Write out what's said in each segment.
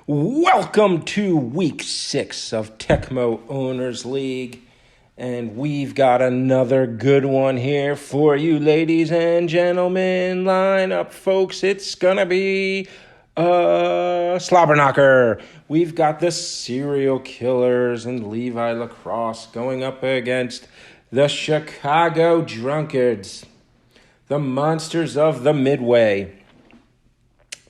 Welcome to week 6 of Tecmo Owners League. And we've got another good one here for you, ladies and gentlemen. Line up, folks. It's going to be a slobber knocker. We've got the Serial Killers and Levi Lacrosse going up against the Chicago Drunkards, the Monsters of the Midway.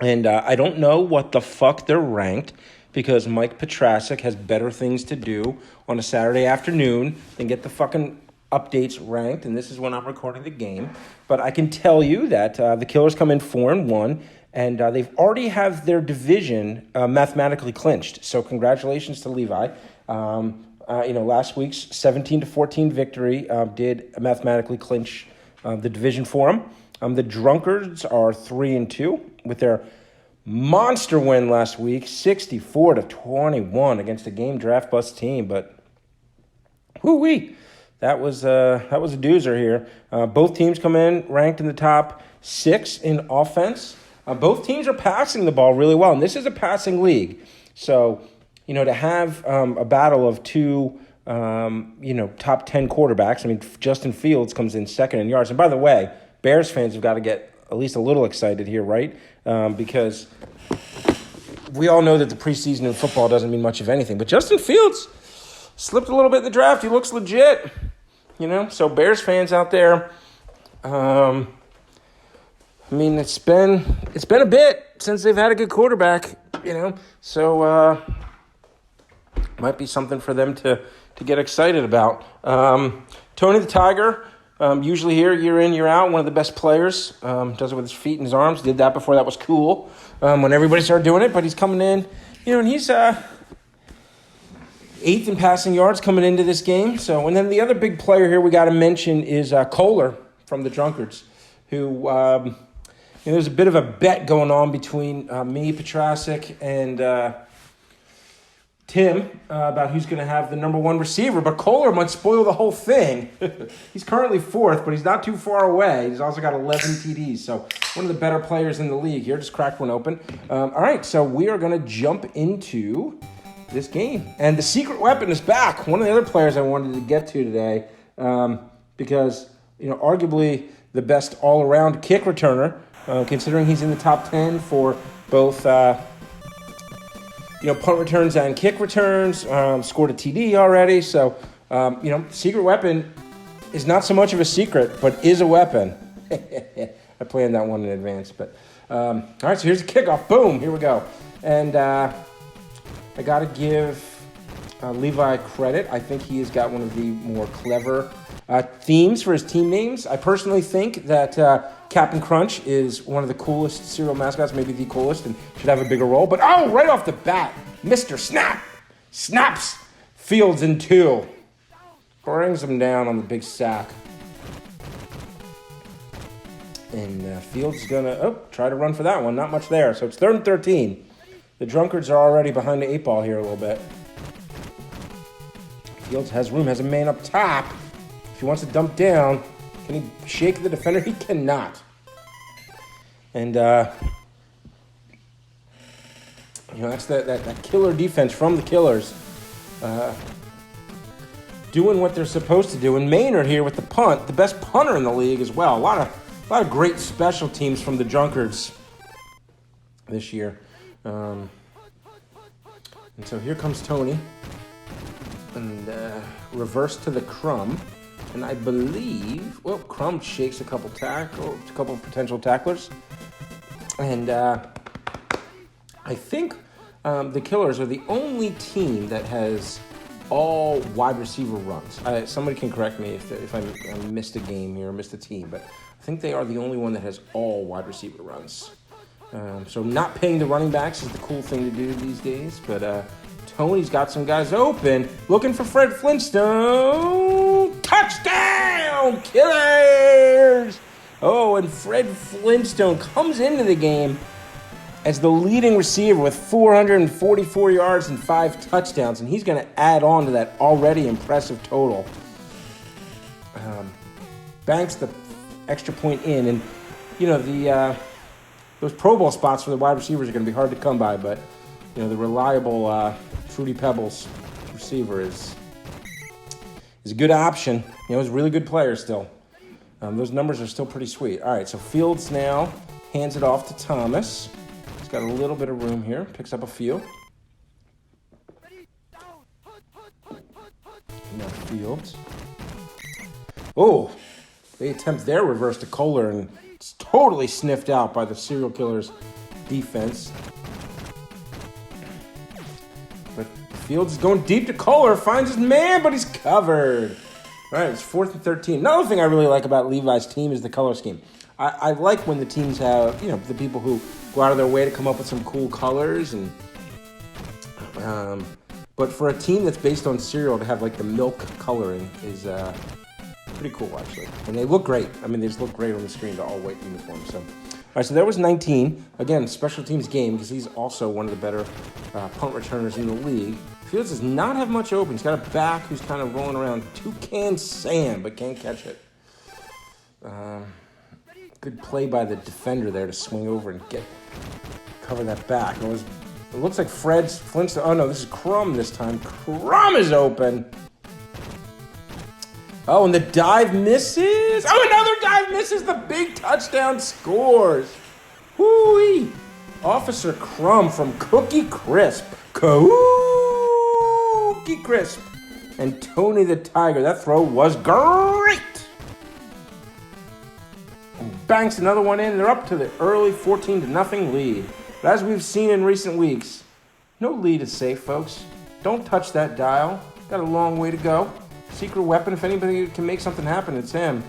And I don't know what the fuck they're ranked because Mike Petrasic has better things to do on a Saturday afternoon than get the fucking updates ranked. And this is when I'm recording the game. But I can tell you that the Killers come in 4-1, and they've already have their division mathematically clinched. So congratulations to Levi. Last week's 17-14 victory did mathematically clinch the division for them. The Drunkards are 3-2 with their monster win last week, 64-21 against a game draft bust team. But whoo-wee, that was a doozer here. Both teams come in ranked in the top 6 in offense. Both teams are passing the ball really well, and this is a passing league. So, to have a battle of two, top 10 quarterbacks. I mean, Justin Fields comes in second in yards. And by the way, Bears fans have got to get at least a little excited here, right? Because we all know that the preseason in football doesn't mean much of anything. But Justin Fields slipped a little bit in the draft. He looks legit, So Bears fans out there, it's been a bit since they've had a good quarterback, So might be something for them to get excited about. Tony the Tiger. Usually here, year in, year out, one of the best players. Does it with his feet and his arms. Did that before that was cool when everybody started doing it. But he's coming in, and he's 8th in passing yards coming into this game. So, and then the other big player here we got to mention is Kohler from the Drunkards, who there's a bit of a bet going on between me, Petrasic, and Tim about who's going to have the number one receiver, but Kohler might spoil the whole thing. He's currently 4th, but he's not too far away. He's also got 11 TDs, so one of the better players in the league here. Just cracked one open. All right, so we are going to jump into this game. And the secret weapon is back. One of the other players I wanted to get to today because, arguably the best all-around kick returner, considering he's in the top 10 for both punt returns and kick returns, scored a TD already. So, secret weapon is not so much of a secret, but is a weapon. I planned that one in advance. But all right, so here's the kickoff. Boom, here we go. And I got to give Levi credit. I think he has got one of the more clever themes for his team names. I personally think that Captain Crunch is one of the coolest cereal mascots, maybe the coolest, and should have a bigger role. But, right off the bat, Mr. Snap snaps Fields in 2. Brings him down on the big sack. And Fields is going to try to run for that one. Not much there. So it's 3rd and 13. The Drunkards are already behind the 8 ball here a little bit. Fields has room, has a man up top. If he wants to dump down, can he shake the defender? He cannot. And, that's that killer defense from the Killers. Doing what they're supposed to do. And Maynard here with the punt, the best punter in the league as well. A lot of great special teams from the Drunkards this year. And so here comes Tony. And reverse to the Crumb. And I believe, Crumb shakes a couple potential tacklers. And I think the Killers are the only team that has all wide receiver runs. Somebody can correct me if I missed a game here or missed a team, but I think they are the only one that has all wide receiver runs. So not paying the running backs is the cool thing to do these days, but Tony's got some guys open, looking for Fred Flintstone. Touchdown, Killers! Oh, and Fred Flintstone comes into the game as the leading receiver with 444 yards and 5 touchdowns, and he's going to add on to that already impressive total. Banks the extra point in, and those Pro Bowl spots for the wide receivers are going to be hard to come by, but the reliable Fruity Pebbles receiver is a good option. He's a really good player still. Those numbers are still pretty sweet. All right, so Fields now hands it off to Thomas. He's got a little bit of room here. Picks up a few. Now Fields. Oh, they attempt their reverse to Kohler, and it's totally sniffed out by the serial killer's defense. But Fields is going deep to Kohler, finds his man, but he's covered. All right, it's 4th and 13. Another thing I really like about Levi's team is the color scheme. I like when the teams have, the people who go out of their way to come up with some cool colors. And but for a team that's based on cereal to have like the milk coloring is pretty cool, actually. And they look great. I mean, they just look great on the screen, the all-white uniform. So, all right, so there was 19. Again, special teams game because he's also one of the better punt returners in the league. Fields does not have much open. He's got a back who's kind of rolling around toucan sand, but can't catch it. Good play by the defender there to swing over and cover that back. It looks like Fred's Flintstone. Oh no, this is Crumb this time. Crumb is open. Oh, and the dive misses. Oh, another dive misses. The big touchdown scores. Whoo-wee. Officer Crumb from Cookie Crisp. Cookie Crisp. And Tony the Tiger. That throw was great. And banks another one in. They're up to the early 14-0 lead. But as we've seen in recent weeks, no lead is safe, folks. Don't touch that dial. Got a long way to go. Secret weapon, if anybody can make something happen, it's him.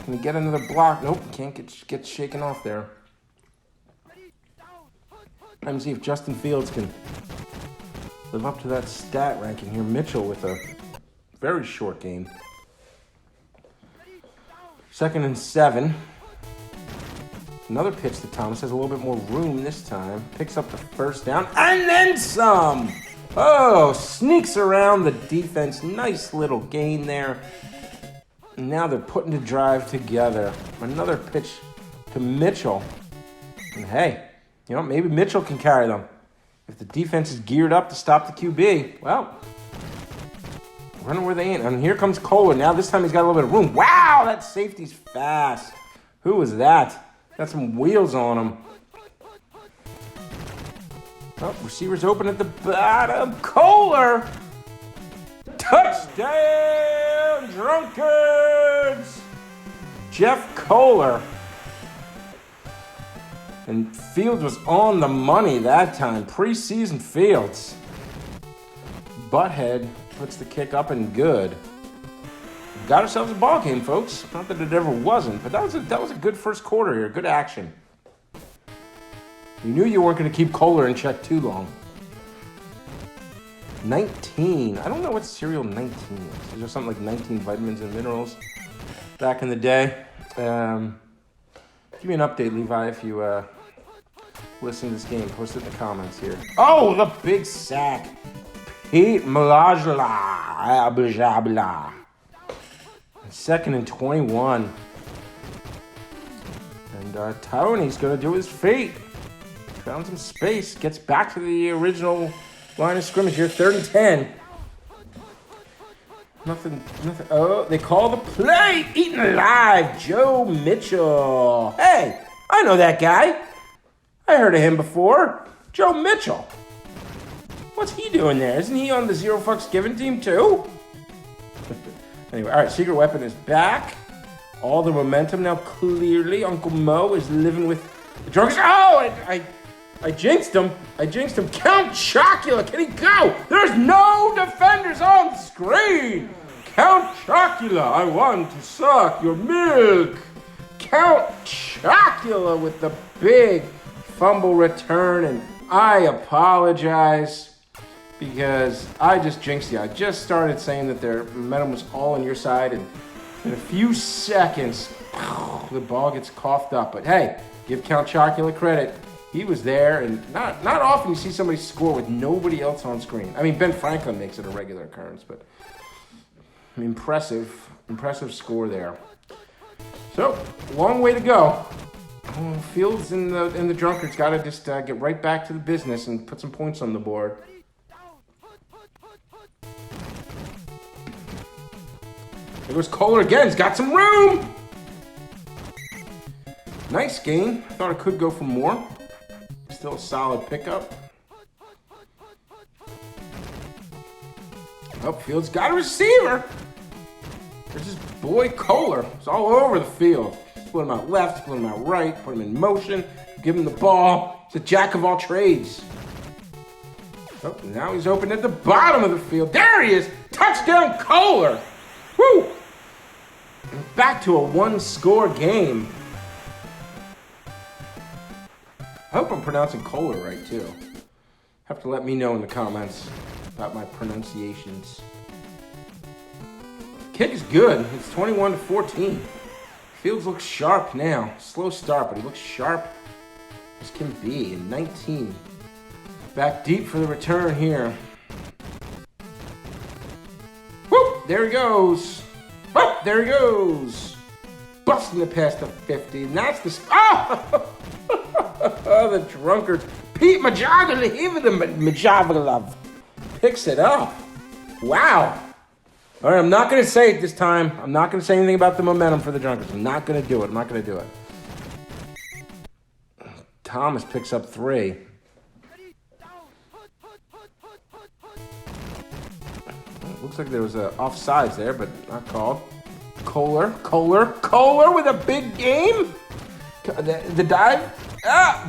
Can he get another block? Nope, can't get shaken off there. Let me see if Justin Fields can live up to that stat ranking here. Mitchell with a very short game. 2nd and 7. Another pitch to Thomas. Has a little bit more room this time. Picks up the first down and then some. Oh, sneaks around the defense. Nice little gain there. And now they're putting the drive together. Another pitch to Mitchell. And hey, maybe Mitchell can carry them. If the defense is geared up to stop the QB, well, running where they ain't. And here comes Kohler. Now this time he's got a little bit of room. Wow, that safety's fast. Who was that? Got some wheels on him. Oh, receivers open at the bottom. Kohler! Touchdown, Drunkards! Jeff Kohler. And Fields was on the money that time. Preseason Fields. Butthead puts the kick up and good. Got ourselves a ball game, folks. Not that it ever wasn't, but that was a good first quarter here. Good action. You knew you weren't going to keep Kohler in check too long. 19. I don't know what cereal 19 is. Is there something like 19 vitamins and minerals back in the day? Give me an update, Levi, if you listen to this game. Post it in the comments here. Oh, the big sack. Pete Malajla. 2nd and 21. And Tony's going to do his feet. Found some space. Gets back to the original line of scrimmage here. 3rd and 10. Nothing. Oh, they call the play. Eaten alive. Joe Mitchell. Hey, I know that guy. I heard of him before. Joe Mitchell. What's he doing there? Isn't he on the Zero Fucks Given team too? Anyway, all right, Secret Weapon is back. All the momentum now clearly. Uncle Mo is living with the drugs. Oh, I jinxed him. Count Chocula, can he go? There's no defenders on screen. Count Chocula, I want to suck your milk. Count Chocula with the big fumble return, and I apologize because I just jinxed you. I just started saying that their momentum was all on your side, and in a few seconds, the ball gets coughed up. But hey, give Count Chocula credit. He was there, and not often you see somebody score with nobody else on screen. I mean, Ben Franklin makes it a regular occurrence, but impressive score there. So, long way to go. Fields and the Drunkards got to just get right back to the business and put some points on the board. There goes Kohler again. He's got some room. Nice game. I thought it could go for more. Still a solid pickup. Oh, Fields got a receiver. There's his boy Kohler. It's all over the field. Split him out left, split him out right, put him in motion, give him the ball. He's a jack of all trades. Oh, now he's open at the bottom of the field. There he is. Touchdown Kohler. Woo! And back to a one-score game. I hope I'm pronouncing Kohler right, too. Have to let me know in the comments about my pronunciations. Kick is good. It's 21-14. Fields looks sharp now. Slow start, but he looks sharp as can be. And 19. Back deep for the return here. Whoop! There he goes. Whoop! There he goes. Busting it past the 50. And that's the... Oh! Oh, the Drunkards. Pete Majagalov picks it up. Wow. All right, I'm not going to say it this time. I'm not going to say anything about the momentum for the Drunkards. I'm not going to do it. I'm not going to do it. Thomas picks up 3. Looks like there was a offsides there, but not called. Kohler with a big game. The dive,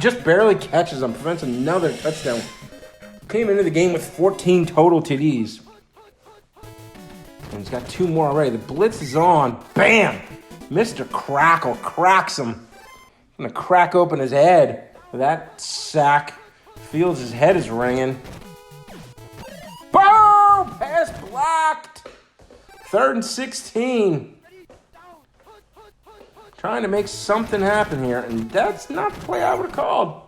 just barely catches him. Prevents another touchdown. Came into the game with 14 total TDs. And he's got 2 more already. The blitz is on. Bam! Mr. Crackle cracks him. Gonna crack open his head with that sack. Fields' his head is ringing. Boom! Pass blocked. 3rd and 16. Trying to make something happen here, and that's not the play I would have called.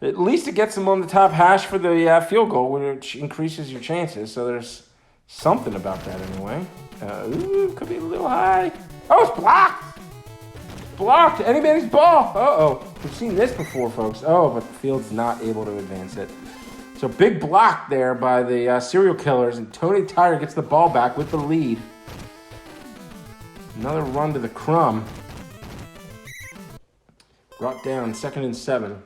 At least it gets them on the top hash for the field goal, which increases your chances, so there's something about that anyway. Ooh, could be a little high. Oh, it's blocked! Blocked! Anybody's ball! Uh-oh. We've seen this before, folks. Oh, but the field's not able to advance it. So big block there by the serial killers, and Tony Tyre gets the ball back with the lead. Another run to the crumb. Brought down, 2nd and 7.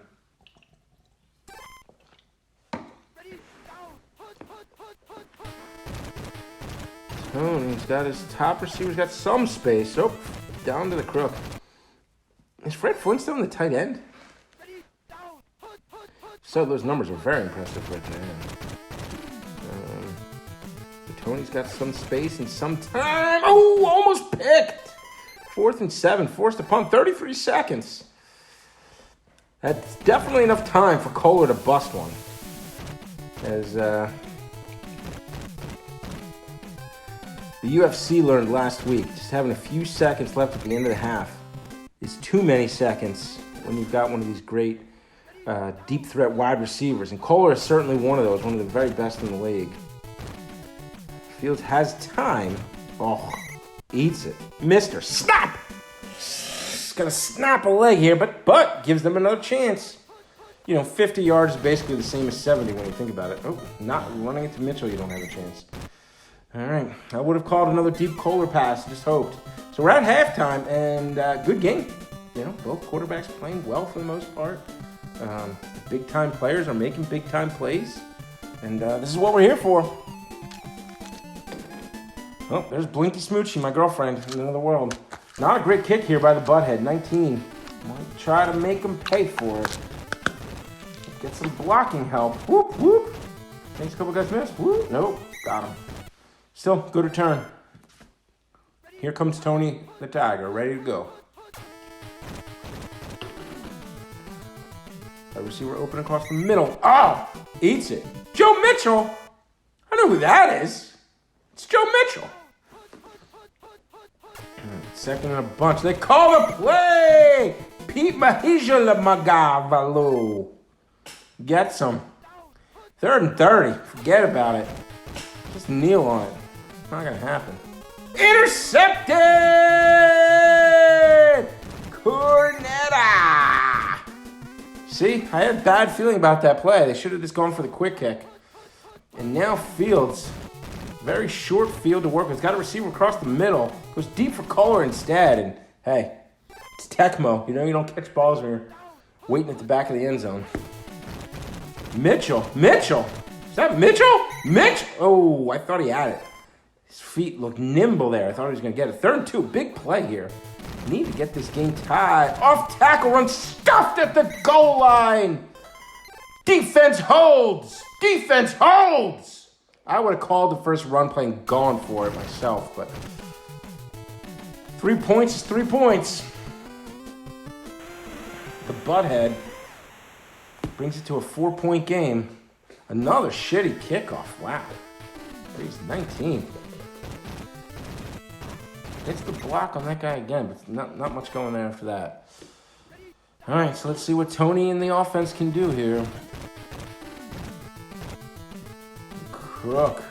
Tony's got his top receiver's got some space. Oh, down to the crook. Is Fred Flintstone the tight end? So those numbers are very impressive right now. Tony's got some space and some time. Oh, almost picked. 4th and 7. Forced a punt. 33 seconds. That's definitely enough time for Kohler to bust one. As the UFC learned last week, just having a few seconds left at the end of the half is too many seconds when you've got one of these great deep threat wide receivers. And Kohler is certainly one of those, one of the very best in the league. Fields has time. Oh, eats it. Mister, snap! He's gonna snap a leg here, but gives them another chance. 50 yards is basically the same as 70 when you think about it. Oh, not running it to Mitchell, you don't have a chance. All right, I would have called another deep Kohler pass, just hoped. So we're at halftime, and good game. Both quarterbacks playing well for the most part. Big-time players are making big-time plays, and this is what we're here for. Oh, there's Blinky Smoochie, my girlfriend in another world. Not a great kick here by the butthead, 19. Might try to make him pay for it. Get some blocking help. Whoop, whoop. Thanks, a couple guys missed. Whoop, nope, got him. Still, good return. Here comes Tony the Tiger, ready to go. I receiver open across the middle. Oh, eats it. Joe Mitchell. I know who that is. It's Joe Mitchell. 2nd and a bunch. They call the play. Pete Majagalov gets him. 3rd and 30. Forget about it. Just kneel on it. Not going to happen. Intercepted! Cornette Ta-da! See, I had a bad feeling about that play. They should have just gone for the quick kick. And now Fields, very short field to work with. He's got a receiver across the middle. Goes deep for Kohler instead. And hey, it's Tecmo. You know you don't catch balls when you're waiting at the back of the end zone. Mitchell. Is that Mitchell? Mitchell! Oh, I thought he had it. His feet look nimble there. I thought he was going to get it. 3rd and 2, big play here. Need to get this game tied. Off tackle run, stuffed at the goal line. Defense holds. I would have called the first run play and gone for it myself, but 3 points is 3 points. The butthead brings it to a 4-point game. Another shitty kickoff. Wow. He's 19. Gets the block on that guy again, but not much going there after that. All right, so let's see what Tony and the offense can do here. Crook.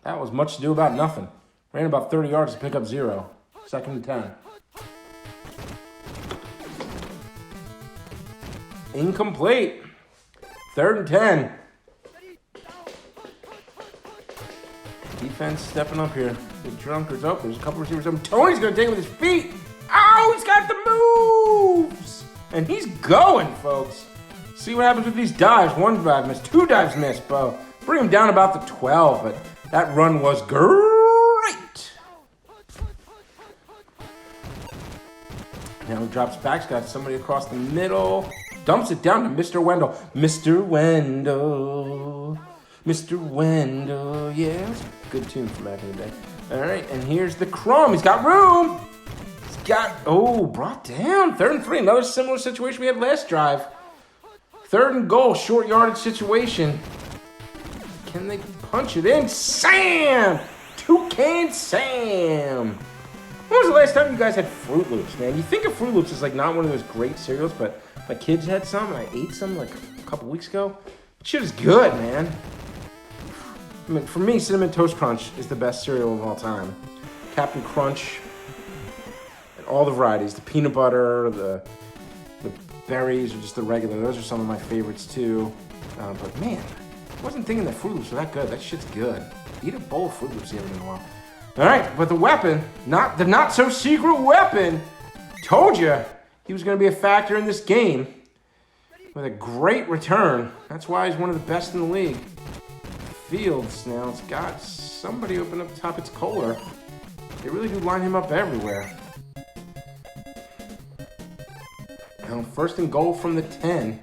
That was much ado about nothing. Ran about 30 yards to pick up 0. 2nd and 10. Incomplete. 3rd and 10. Defense stepping up here. The drunkards up. There's a couple receivers up. Tony's going to take it with his feet. Oh, he's got the moves. And he's going, folks. See what happens with these dives. 1 dive missed. 2 dives missed, Bo. Bring him down about the 12, but that run was great. Now he drops back. He's got somebody across the middle. Dumps it down to Mr. Wendell. Mr. Wendell. Yeah, that's a good tune from back in the day. All right, and here's the crumb. He's got room. Brought down. 3rd and 3. Another similar situation we had last drive. 3rd and goal, short yardage situation. Can they punch it in? Sam! Toucan Sam! When was the last time you guys had Fruit Loops, man? You think of Fruit Loops as like not one of those great cereals, but my kids had some and I ate some like a couple weeks ago. Shit is good, man. I mean, for me, Cinnamon Toast Crunch is the best cereal of all time. Captain Crunch, and all the varieties. The peanut butter, the berries, or just the regular. Those are some of my favorites too. But man, I wasn't thinking that Fruit Loops were that good. That shit's good. Eat a bowl of Fruit Loops every in a while. All right, but the weapon, the not-so-secret weapon, told you he was going to be a factor in this game with a great return. That's why he's one of the best in the league. Fields now, it's got somebody open up top. It's Kohler. They really do line him up everywhere. Now, 1st and goal from the 10.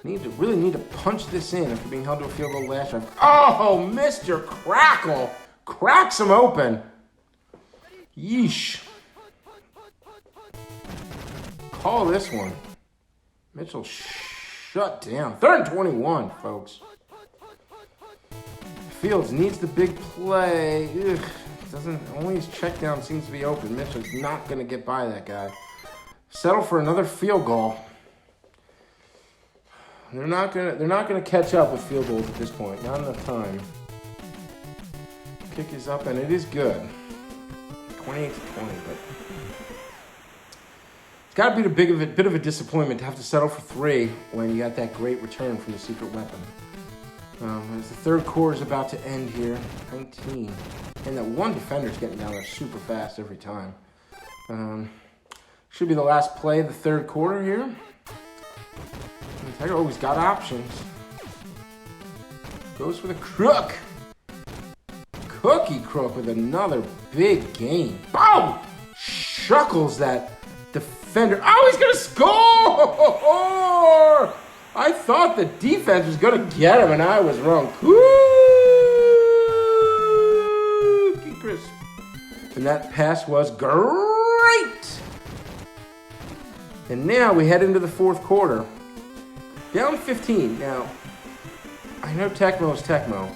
Really need to punch this in after being held to a field goal last drive. Oh, Mr. Crackle cracks him open. Yeesh. Call this one. Mitchell shut down. 3rd and 21, folks. Fields needs the big play. Only his check down seems to be open. Mitchell's not going to get by that guy. Settle for another field goal. They're not gonna catch up with field goals at this point. Not enough time. Kick is up and it is good. 28-20, but it's got to be a bit of a disappointment to have to settle for 3 when you got that great return from the secret weapon. As the 3rd quarter is about to end here, 19, and that one defender's getting down there super fast every time. Should be the last play of the 3rd quarter here. Tiger always got options. Goes for the crook. Cookie Crook with another big game. Boom! Shuckles that defender. Oh, he's going to score! I thought the defense was going to get him, and I was wrong. Cookie crisp. And that pass was great! And now we head into the 4th quarter. Down 15. Now, I know Tecmo is Tecmo.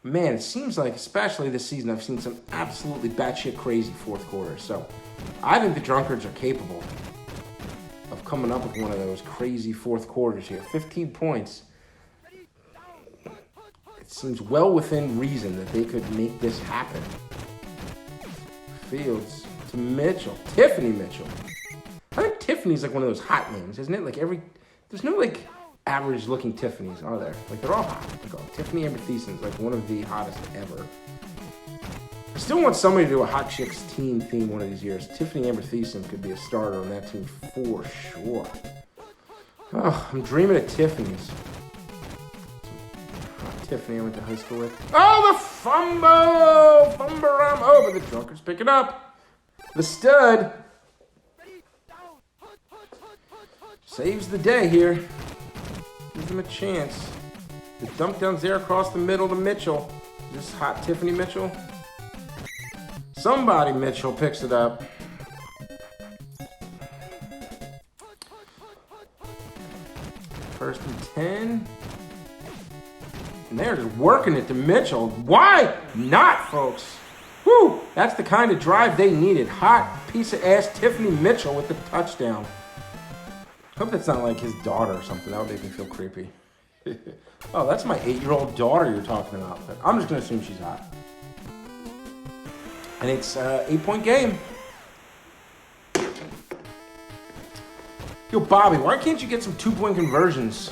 Man, it seems like, especially this season, I've seen some absolutely batshit crazy 4th quarters. So, I think the Drunkards are capable of coming up with one of those crazy 4th quarters here. 15 points. It seems well within reason that they could make this happen. Fields to to Mitchell. Tiffany Mitchell. I think Tiffany's like one of those hot names, isn't it? Like there's no like average looking Tiffany's, are there? Like they're all hot. Like Tiffany Amber Thiessen's like one of the hottest ever. I still want somebody to do a hot chicks team theme one of these years. Tiffany Amber Thiessen could be a starter on that team for sure. Oh, I'm dreaming of Tiffany's. Tiffany I went to high school with. Oh, the fumble! Oh, but the Drunkard's pick it up. The stud saves the day here. Gives him a chance. The dump down's there across the middle to Mitchell. Just hot Tiffany Mitchell. Somebody Mitchell picks it up. First and 10. And they're just working it to Mitchell. Why not, folks? Woo! That's the kind of drive they needed. Hot piece of ass Tiffany Mitchell with the touchdown. Hope that's not like his daughter or something. That would make me feel creepy. Oh, that's my 8-year-old daughter you're talking about. But I'm just going to assume she's hot. And it's an 8-point game. Yo, Bobby, why can't you get some 2-point conversions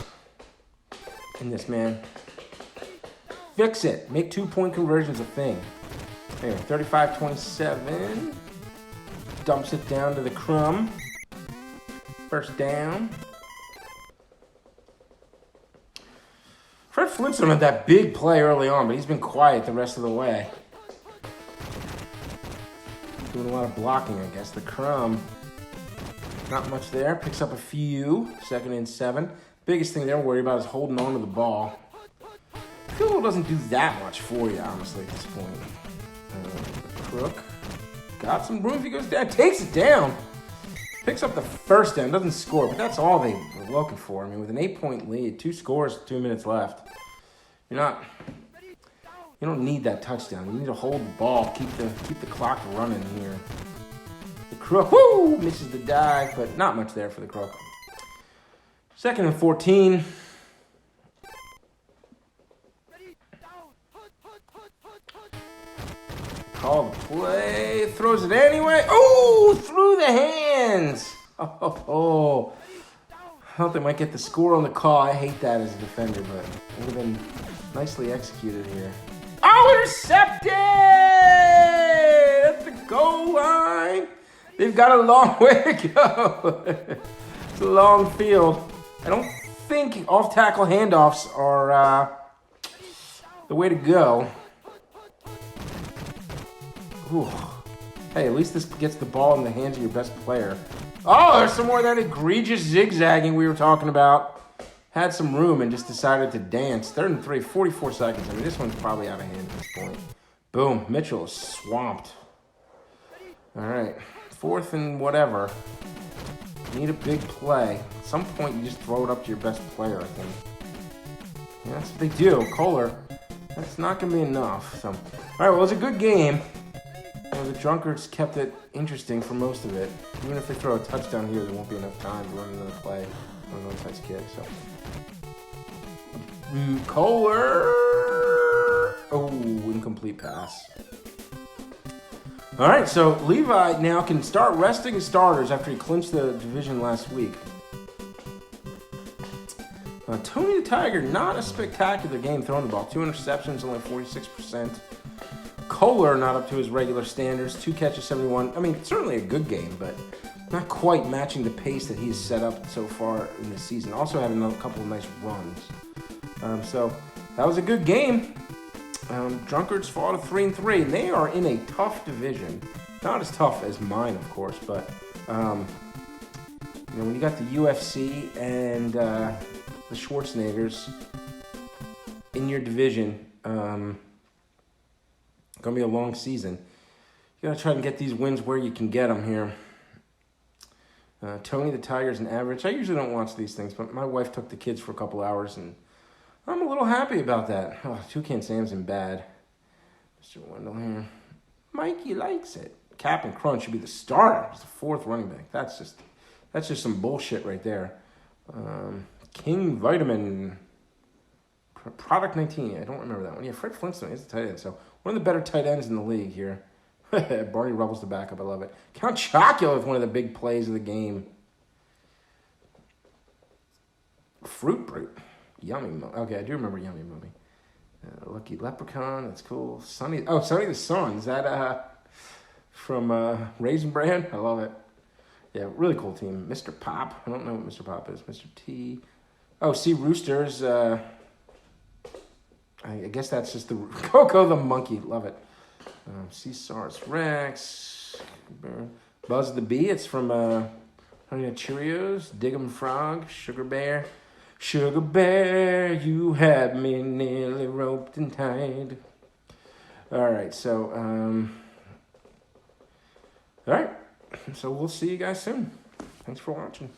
in this, man? Fix it. Make 2-point conversions a thing. Anyway, 35-27. Dumps it down to the crumb. First down. Fred Flintstone had that big play early on, but he's been quiet the rest of the way. Doing a lot of blocking, I guess. The crumb. Not much there. Picks up a few. 2nd and 7. Biggest thing they're worried about is holding on to the ball. Field goal doesn't do that much for you, honestly, at this point. The crook. Got some room if he goes down. Takes it down. Picks up the first down. Doesn't score, but that's all they were looking for. I mean, with an 8-point lead, 2 scores, 2 minutes left. You don't need that touchdown. You need to hold the ball, keep the clock running here. The crook, woo, misses the dive, but not much there for the crook. 2nd and 14. Call the play, throws it anyway. Oh, through the hands. Oh. I thought they might get the score on the call. I hate that as a defender, but it would have been nicely executed here. Oh, intercepted! At the goal line. They've got a long way to go. It's a long field. I don't think off-tackle handoffs are the way to go. Ooh. Hey, at least this gets the ball in the hands of your best player. Oh, there's some more of that egregious zigzagging we were talking about. Had some room and just decided to dance. 3rd and 3, 44 seconds. I mean, this one's probably out of hand at this point. Boom. Mitchell is swamped. All right. 4th and whatever. Need a big play. At some point, you just throw it up to your best player, I think. Yeah, that's what they do. Kohler. That's not going to be enough. So, all right, well, it was a good game. The Drunkards kept it interesting for most of it. Even if they throw a touchdown here, there won't be enough time to run another play on an onside kick. So, Kohler. Oh, incomplete pass. All right, so Levi now can start resting his starters after he clinched the division last week. Tony the Tiger, not a spectacular game throwing the ball. 2 interceptions, only 46%. Kohler not up to his regular standards. 2 catches, 71. I mean, certainly a good game, but not quite matching the pace that he's set up so far in the season. Also had a couple of nice runs. So that was a good game. Drunkards fall to 3 and 3. And they are in a tough division. Not as tough as mine, of course, but when you got the UFC and the Schwarzeneggers in your division, gonna be a long season. You gotta try and get these wins where you can get them here. Tony the Tiger's an average. I usually don't watch these things, but my wife took the kids for a couple hours, and I'm a little happy about that. Oh, Toucan Sam's in bad. Mr. Wendell here. Mikey likes it. Captain Crunch should be the starter. He's the 4th running back. That's just some bullshit right there. King Vitamin. Product 19. I don't remember that one. Yeah, Fred Flintstone is the tight end. So one of the better tight ends in the league here. Barney Rubble's the backup. I love it. Count Chocula with one of the big plays of the game. Fruit Brute. Yummy. Okay, I do remember Yummy Mummy. Lucky Leprechaun. That's cool. Sonny the Sun. Is that from Raisin Bran? I love it. Yeah, really cool team. Mr. Pop. I don't know what Mr. Pop is. Mr. T. Oh, Sea Roosters. I guess that's just the Coco the Monkey. Love it. Caesar's Rex. Buzz the Bee. It's from Honey Nut Cheerios. Dig'em Frog. Sugar Bear. Sugar Bear, you had me nearly roped and tied. All right, so all right, so we'll see you guys soon. Thanks for watching.